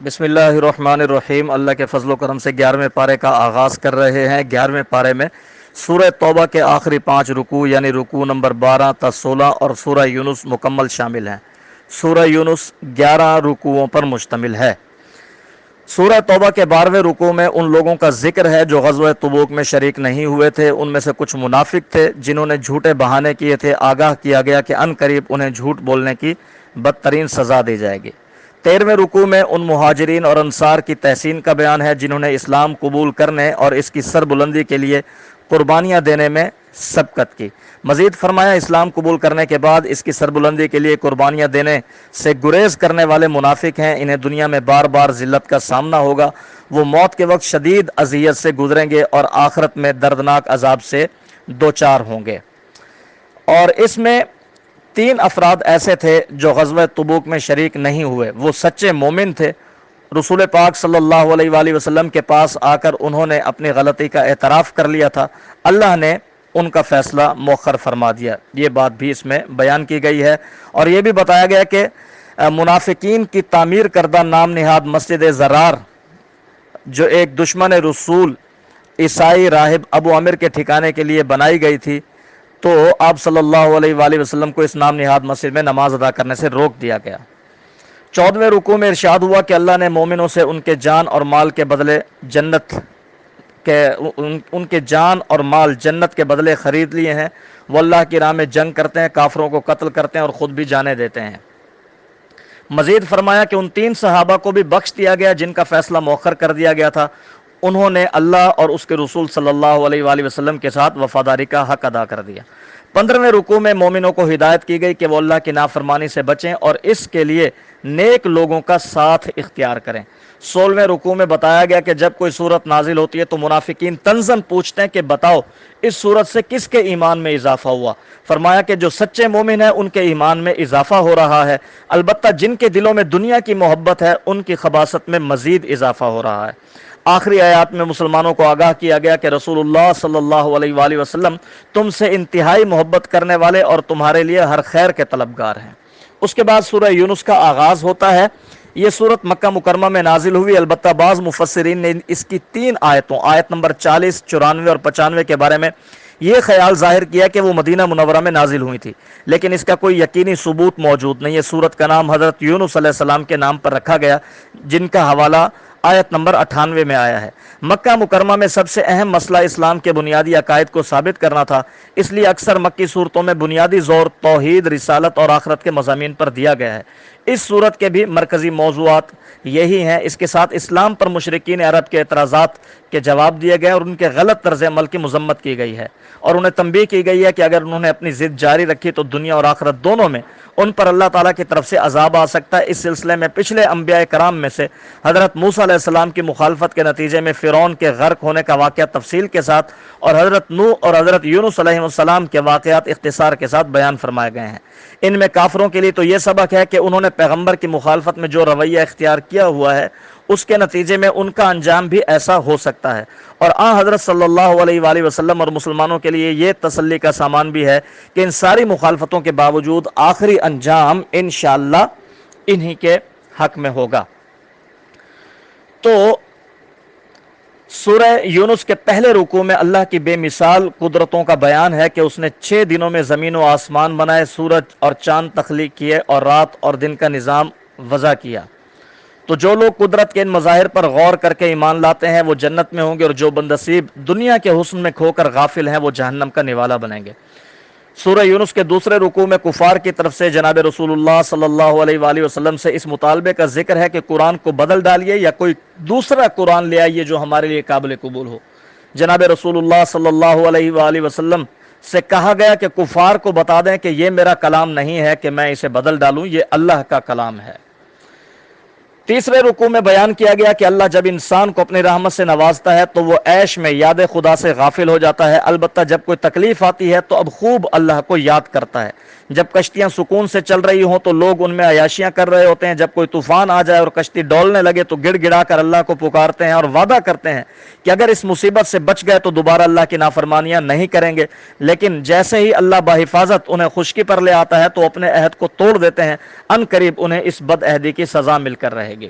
بسم اللہ الرحمن الرحیم۔ اللہ کے فضل و کرم سے 11ویں پارے کا آغاز کر رہے ہیں۔ 11ویں پارے میں سورہ توبہ کے آخری 5 رکوع یعنی رکوع نمبر 12 تا 16 اور سورہ یونس مکمل شامل ہیں۔ سورہ یونس 11 رکوعوں پر مشتمل ہے۔ سورہ توبہ کے 12ویں رکوع میں ان لوگوں کا ذکر ہے جو غزوہ تبوک میں شریک نہیں ہوئے تھے۔ ان میں سے کچھ منافق تھے جنہوں نے جھوٹے بہانے کیے تھے۔ آگاہ کیا گیا کہ ان قریب انہیں جھوٹ بولنے کی بدترین سزا دی جائے گی۔ 13ویں رکوع میں ان مہاجرین اور انصار کی تحسین کا بیان ہے جنہوں نے اسلام قبول کرنے اور اس کی سربلندی کے لیے قربانیاں دینے میں سبقت کی۔ مزید فرمایا اسلام قبول کرنے کے بعد اس کی سربلندی کے لیے قربانیاں دینے سے گریز کرنے والے منافق ہیں، انہیں دنیا میں بار بار ذلت کا سامنا ہوگا۔ وہ موت کے وقت شدید اذیت سے گزریں گے اور آخرت میں دردناک عذاب سے دوچار ہوں گے۔ اور اس میں 3 افراد ایسے تھے جو غزوہ تبوک میں شریک نہیں ہوئے۔ وہ سچے مومن تھے۔ رسول پاک صلی اللہ علیہ وآلہ وسلم کے پاس آ کر انہوں نے اپنی غلطی کا اعتراف کر لیا تھا۔ اللہ نے ان کا فیصلہ مؤخر فرما دیا۔ یہ بات بھی اس میں بیان کی گئی ہے، اور یہ بھی بتایا گیا کہ منافقین کی تعمیر کردہ نام نہاد مسجد زرار جو ایک دشمن رسول عیسائی راہب ابو عامر کے ٹھکانے کے لیے بنائی گئی تھی، تو آپ صلی اللہ علیہ وآلہ وسلم کو اس نام نہاد مسجد میں نماز ادا کرنے سے روک دیا گیا۔ 14ویں رکوع میں ارشاد ہوا کہ اللہ نے مومنوں سے ان کے جان اور مال کے بدلے ان کے جان اور مال جنت کے بدلے خرید لیے ہیں۔ وہ اللہ کی راہ میں جنگ کرتے ہیں، کافروں کو قتل کرتے ہیں اور خود بھی جانیں دیتے ہیں۔ مزید فرمایا کہ ان 3 صحابہ کو بھی بخش دیا گیا جن کا فیصلہ مؤخر کر دیا گیا تھا۔ انہوں نے اللہ اور اس کے رسول صلی اللہ علیہ وآلہ وسلم کے ساتھ وفاداری کا حق ادا کر دیا۔ 15ویں رکوع میں مومنوں کو ہدایت کی گئی کہ وہ اللہ کی نافرمانی سے بچیں اور اس کے لیے نیک لوگوں کا ساتھ اختیار کریں۔ 16ویں رکوع میں بتایا گیا کہ جب کوئی صورت نازل ہوتی ہے تو منافقین طنزاً پوچھتے ہیں کہ بتاؤ اس صورت سے کس کے ایمان میں اضافہ ہوا؟ فرمایا کہ جو سچے مومن ہیں ان کے ایمان میں اضافہ ہو رہا ہے، البتہ جن کے دلوں میں دنیا کی محبت ہے ان کی خباثت میں مزید اضافہ ہو رہا ہے۔ آخری آیات میں مسلمانوں کو آگاہ کیا گیا کہ رسول اللہ صلی اللہ علیہ وآلہ وسلم تم سے انتہائی محبت کرنے والے اور تمہارے لیے ہر خیر کے طلبگار ہیں۔ اس کے بعد سورہ یونس کا آغاز ہوتا ہے۔ یہ سورت مکہ مکرمہ میں نازل ہوئی، البتہ بعض مفسرین نے اس کی 3 آیتوں آیت نمبر 40، 94 اور 95 کے بارے میں یہ خیال ظاہر کیا کہ وہ مدینہ منورہ میں نازل ہوئی تھی، لیکن اس کا کوئی یقینی ثبوت موجود نہیں ہے۔ سورت کا نام حضرت یونس علیہ السلام کے نام پر رکھا گیا، جن کا حوالہ آیت نمبر 98 میں آیا ہے۔ مکہ مکرمہ میں سب سے اہم مسئلہ اسلام کے بنیادی عقائد کو ثابت کرنا تھا، اس لیے اکثر مکی صورتوں میں بنیادی زور توحید، رسالت اور آخرت کے مضامین پر دیا گیا ہے۔ اس صورت کے بھی مرکزی موضوعات یہی ہیں۔ اس کے ساتھ اسلام پر مشرکین عرب کے اعتراضات کے جواب دیے گئے اور ان کے غلط طرز عمل کی مذمت کی گئی ہے، اور انہیں تنبیہ کی گئی ہے کہ اگر انہوں نے اپنی ضد جاری رکھی تو دنیا اور آخرت دونوں میں ان پر اللہ تعالیٰ کی طرف سے عذاب آ سکتا ہے۔ اس سلسلے میں پچھلے انبیاء کرام میں سے حضرت موسیٰ علیہ السلام کی مخالفت کے نتیجے میں فرعون کے غرق ہونے کا واقعہ تفصیل کے ساتھ اور حضرت نوح اور حضرت یونس علیہ السلام کے واقعات اختصار کے ساتھ بیان فرمائے گئے ہیں۔ ان میں کافروں کے لیے تو یہ سبق ہے کہ انہوں نے پیغمبر کی مخالفت میں جو رویہ اختیار کیا ہوا ہے اس کے نتیجے میں ان کا انجام بھی ایسا ہو سکتا ہے، اور حضرت صلی اللہ علیہ وآلہ وسلم اور مسلمانوں کے لیے یہ تسلی کا سامان بھی ہے کہ ان ساری مخالفتوں کے باوجود آخری انجام انشاءاللہ انہی کے حق میں ہوگا۔ تو سورہ یونس کے پہلے رکوع میں اللہ کی بے مثال قدرتوں کا بیان ہے کہ اس نے 6 دنوں میں زمین و آسمان بنائے، سورج اور چاند تخلیق کیے اور رات اور دن کا نظام وضع کیا۔ تو جو لوگ قدرت کے ان مظاہر پر غور کر کے ایمان لاتے ہیں وہ جنت میں ہوں گے، اور جو بندنصیب دنیا کے حسن میں کھو کر غافل ہیں وہ جہنم کا نوالا بنیں گے۔ سورہ یونس کے دوسرے رکوع میں کفار کی طرف سے جناب رسول اللہ صلی اللہ علیہ وآلہ وسلم سے اس مطالبے کا ذکر ہے کہ قرآن کو بدل ڈالیے یا کوئی دوسرا قرآن لے آئیے جو ہمارے لیے قابل قبول ہو۔ جناب رسول اللہ صلی اللہ علیہ وآلہ وسلم سے کہا گیا کہ کفار کو بتا دیں کہ یہ میرا کلام نہیں ہے کہ میں اسے بدل ڈالوں، یہ اللہ کا کلام ہے۔ تیسرے رکوع میں بیان کیا گیا کہ اللہ جب انسان کو اپنی رحمت سے نوازتا ہے تو وہ عیش میں یاد خدا سے غافل ہو جاتا ہے، البتہ جب کوئی تکلیف آتی ہے تو اب خوب اللہ کو یاد کرتا ہے۔ جب کشتیاں سکون سے چل رہی ہوں تو لوگ ان میں عیاشیاں کر رہے ہوتے ہیں، جب کوئی طوفان آ جائے اور کشتی ڈولنے لگے تو گڑ گڑا کر اللہ کو پکارتے ہیں اور وعدہ کرتے ہیں کہ اگر اس مصیبت سے بچ گئے تو دوبارہ اللہ کی نافرمانیاں نہیں کریں گے، لیکن جیسے ہی اللہ بحفاظت انہیں خشکی پر لے آتا ہے تو اپنے عہد کو توڑ دیتے ہیں، ان قریب انہیں اس بد عہدی کی سزا مل کر رہے گی۔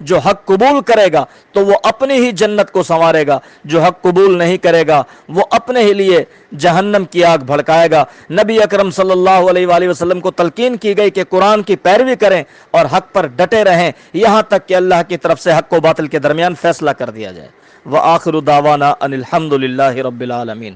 جو حق قبول کرے گا تو وہ اپنی ہی جنت کو سنوارے گا، جو حق قبول نہیں کرے گا وہ اپنے ہی لیے جہنم کی آگ بھڑکائے گا۔ نبی اکرم صلی اللہ علیہ وآلہ وسلم کو تلقین کی گئی کہ قرآن کی پیروی کریں اور حق پر ڈٹے رہیں یہاں تک کہ اللہ کی طرف سے حق و باطل کے درمیان فیصلہ کر دیا جائے۔ وآخر دعوانا ان الحمد للہ رب العالمین۔